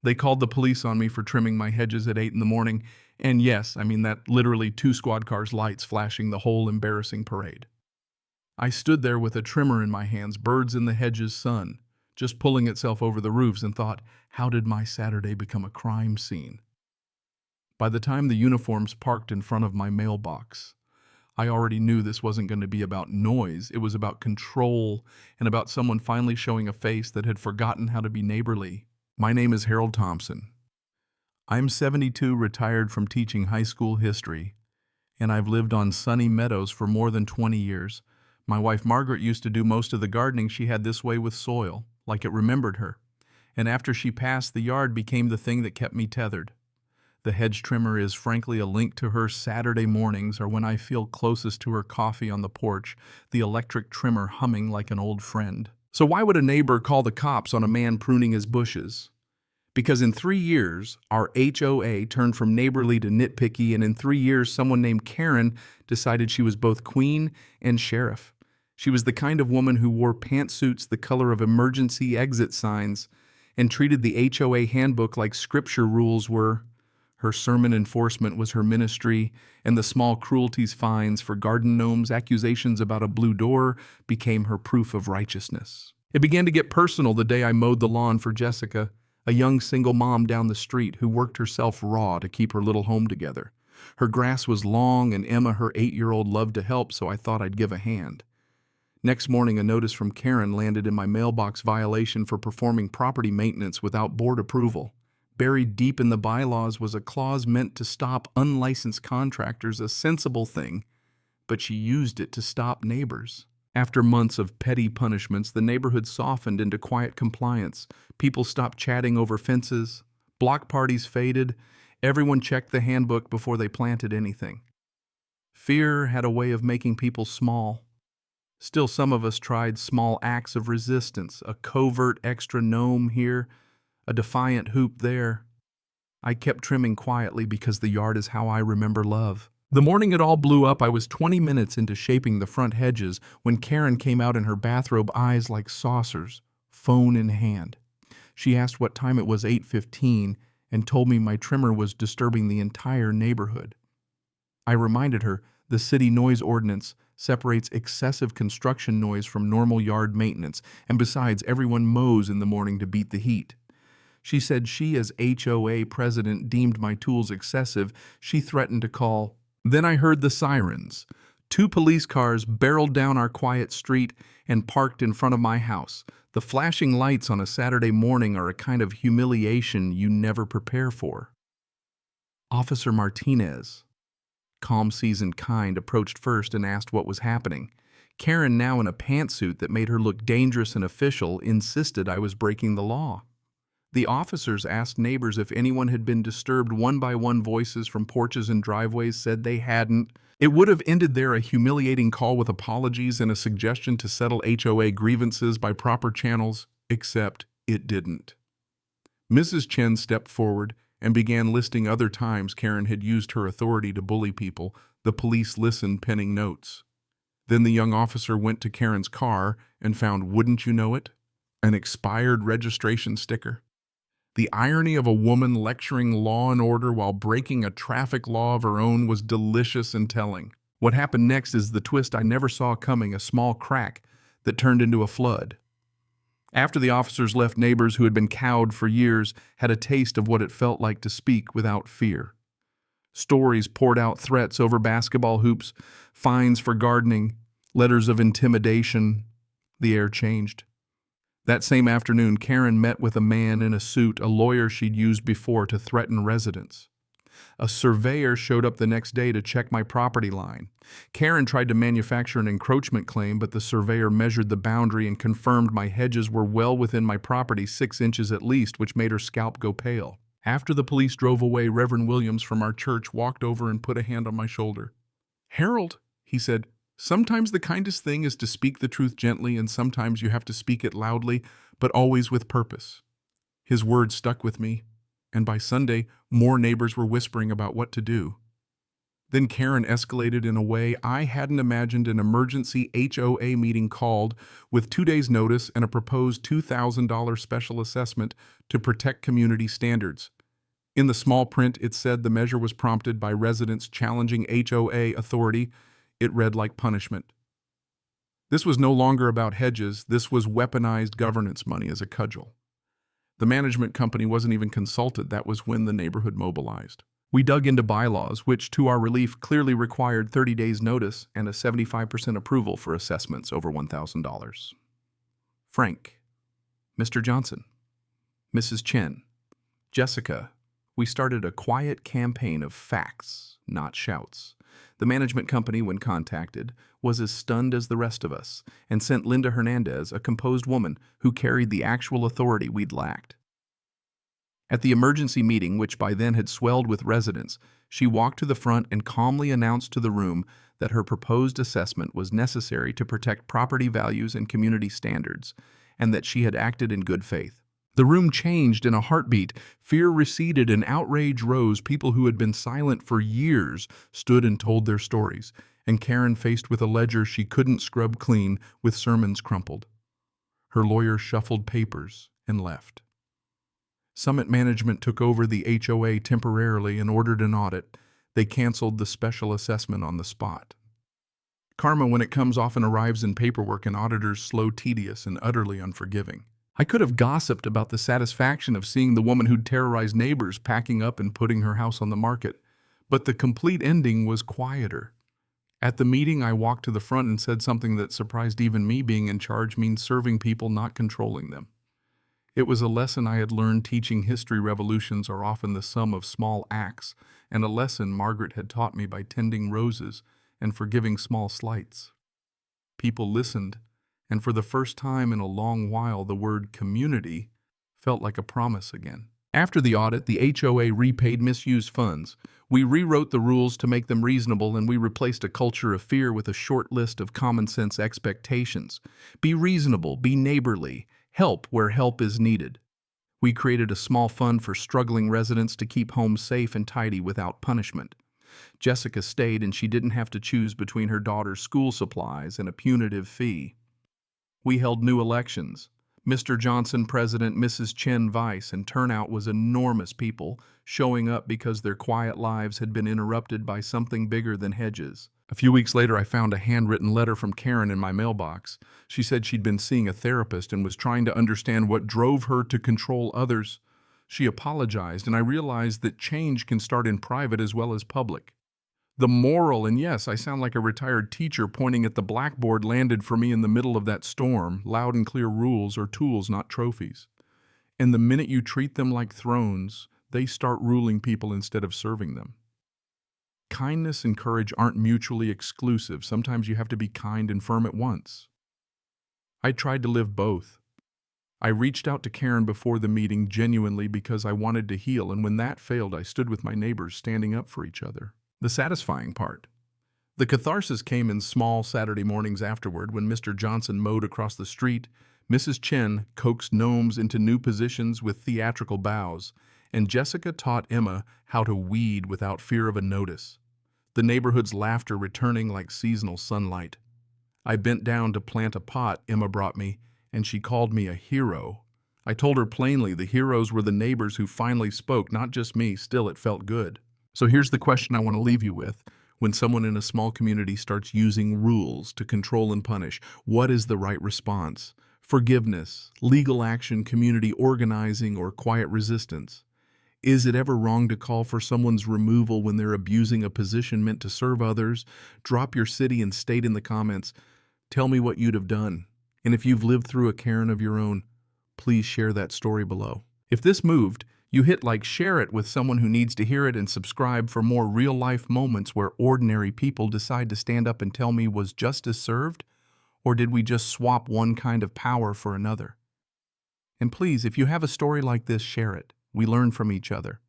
They called the police on me for trimming my hedges at 8 in the morning, and yes, I mean that literally two squad cars' lights flashing the whole embarrassing parade. I stood there with a trimmer in my hands, birds in the hedges sun, just pulling itself over the roofs, and thought, how did my Saturday become a crime scene? By the time the uniforms parked in front of my mailbox, I already knew this wasn't going to be about noise. It was about control and about someone finally showing a face that had forgotten how to be neighborly. My name is Harold Thompson. I'm 72, retired from teaching high school history, and I've lived on Sunny Meadows for more than 20 years. My wife Margaret used to do most of the gardening she had this way with soil, like it remembered her. And after she passed, the yard became the thing that kept me tethered. The hedge trimmer is frankly a link to her Saturday mornings, or when I feel closest to her coffee on the porch, the electric trimmer humming like an old friend. So why would a neighbor call the cops on a man pruning his bushes? Because in 3 years, our HOA turned from neighborly to nitpicky, and in 3 years, someone named Karen decided she was both queen and sheriff. She was the kind of woman who wore pantsuits the color of emergency exit signs and treated the HOA handbook like scripture rules were. Her sermon enforcement was her ministry, and the small cruelties fines for garden gnomes' accusations about a blue door became her proof of righteousness. It began to get personal the day I mowed the lawn for Jessica, a young single mom down the street who worked herself raw to keep her little home together. Her grass was long, and Emma, her 8-year-old, loved to help, so I thought I'd give a hand. Next morning, a notice from Karen landed in my mailbox: violation for performing property maintenance without board approval. Buried deep in the bylaws was a clause meant to stop unlicensed contractors, a sensible thing, but she used it to stop neighbors. After months of petty punishments, the neighborhood softened into quiet compliance. People stopped chatting over fences. Block parties faded. Everyone checked the handbook before they planted anything. Fear had a way of making people small. Still, some of us tried small acts of resistance, a covert extra gnome here, a defiant hoop there. I kept trimming quietly because the yard is how I remember love. The morning it all blew up, I was 20 minutes into shaping the front hedges when Karen came out in her bathrobe, eyes like saucers, phone in hand. She asked what time it was, 8:15, and told me my trimmer was disturbing the entire neighborhood. I reminded her the city noise ordinance separates excessive construction noise from normal yard maintenance, and besides, everyone mows in the morning to beat the heat. She said she, as HOA president, deemed my tools excessive. She threatened to call. Then I heard the sirens. 2 police cars barreled down our quiet street and parked in front of my house. The flashing lights on a Saturday morning are a kind of humiliation you never prepare for. Officer Martinez, calm, seasoned, kind, approached first and asked what was happening. Karen, now in a pantsuit that made her look dangerous and official, insisted I was breaking the law. The officers asked neighbors if anyone had been disturbed. One by one, voices from porches and driveways said they hadn't. It would have ended there, a humiliating call with apologies and a suggestion to settle HOA grievances by proper channels, except it didn't. Mrs. Chen stepped forward and began listing other times Karen had used her authority to bully people. The police listened, penning notes. Then the young officer went to Karen's car and found, wouldn't you know it, an expired registration sticker. The irony of a woman lecturing law and order while breaking a traffic law of her own was delicious and telling. What happened next is the twist I never saw coming, a small crack that turned into a flood. After the officers left, neighbors who had been cowed for years had a taste of what it felt like to speak without fear. Stories poured out, threats over basketball hoops, fines for gardening, letters of intimidation. The air changed. That same afternoon, Karen met with a man in a suit, a lawyer she'd used before to threaten residents. A surveyor showed up the next day to check my property line. Karen tried to manufacture an encroachment claim, but the surveyor measured the boundary and confirmed my hedges were well within my property, 6 inches at least, which made her scalp go pale. After the police drove away, Reverend Williams from our church walked over and put a hand on my shoulder. "Harold," he said, "sometimes the kindest thing is to speak the truth gently, and sometimes you have to speak it loudly, but always with purpose." His words stuck with me, and by Sunday, more neighbors were whispering about what to do. Then Karen escalated in a way I hadn't imagined. An emergency HOA meeting called with 2 days' notice and a proposed $2,000 special assessment to protect community standards. In the small print, it said the measure was prompted by residents challenging HOA authority. It read like punishment. This was no longer about hedges. This was weaponized governance money as a cudgel. The management company wasn't even consulted. That was when the neighborhood mobilized. We dug into bylaws, which, to our relief, clearly required 30 days' notice and a 75% approval for assessments over $1,000. Frank, Mr. Johnson, Mrs. Chen, Jessica, we started a quiet campaign of facts, not shouts. The management company, when contacted, was as stunned as the rest of us and sent Linda Hernandez, a composed woman who carried the actual authority we'd lacked. At the emergency meeting, which by then had swelled with residents, she walked to the front and calmly announced to the room that her proposed assessment was necessary to protect property values and community standards, and that she had acted in good faith. The room changed in a heartbeat. Fear receded and outrage rose. People who had been silent for years stood and told their stories, and Karen, faced with a ledger she couldn't scrub clean, with sermons crumpled. Her lawyer shuffled papers and left. Summit Management took over the HOA temporarily and ordered an audit. They canceled the special assessment on the spot. Karma, when it comes, often arrives in paperwork, and auditors slow, tedious, and utterly unforgiving. I could have gossiped about the satisfaction of seeing the woman who'd terrorized neighbors packing up and putting her house on the market, but the complete ending was quieter. At the meeting, I walked to the front and said something that surprised even me. Being in charge means serving people, not controlling them. It was a lesson I had learned teaching history. Revolutions are often the sum of small acts, and a lesson Margaret had taught me by tending roses and forgiving small slights. People listened, and for the first time in a long while, the word community felt like a promise again. After the audit, the HOA repaid misused funds. We rewrote the rules to make them reasonable, and we replaced a culture of fear with a short list of common-sense expectations. Be reasonable, be neighborly, help where help is needed. We created a small fund for struggling residents to keep homes safe and tidy without punishment. Jessica stayed, and she didn't have to choose between her daughter's school supplies and a punitive fee. We held new elections. Mr. Johnson president, Mrs. Chen vice, and turnout was enormous. People showing up because their quiet lives had been interrupted by something bigger than hedges. A few weeks later, I found a handwritten letter from Karen in my mailbox. She said she'd been seeing a therapist and was trying to understand what drove her to control others. She apologized, and I realized that change can start in private as well as public. The moral, and yes, I sound like a retired teacher pointing at the blackboard, landed for me in the middle of that storm. Loud and clear rules are tools, not trophies. And the minute you treat them like thrones, they start ruling people instead of serving them. Kindness and courage aren't mutually exclusive. Sometimes you have to be kind and firm at once. I tried to live both. I reached out to Karen before the meeting genuinely because I wanted to heal, and when that failed, I stood with my neighbors, standing up for each other. The satisfying part. The catharsis came in small Saturday mornings afterward when Mr. Johnson mowed across the street, Mrs. Chen coaxed gnomes into new positions with theatrical bows, and Jessica taught Emma how to weed without fear of a notice. The neighborhood's laughter returning like seasonal sunlight. I bent down to plant a pot Emma brought me, and she called me a hero. I told her plainly the heroes were the neighbors who finally spoke, not just me. Still, it felt good. So here's the question I want to leave you with. When someone in a small community starts using rules to control and punish, what is the right response? Forgiveness, legal action, community organizing, or quiet resistance? Is it ever wrong to call for someone's removal when they're abusing a position meant to serve others? Drop your city and state in the comments. Tell me what you'd have done. And if you've lived through a Karen of your own, please share that story below. If this moved, you hit like, share it with someone who needs to hear it, and subscribe for more real-life moments where ordinary people decide to stand up and tell me, was justice served? Or did we just swap one kind of power for another? And please, if you have a story like this, share it. We learn from each other.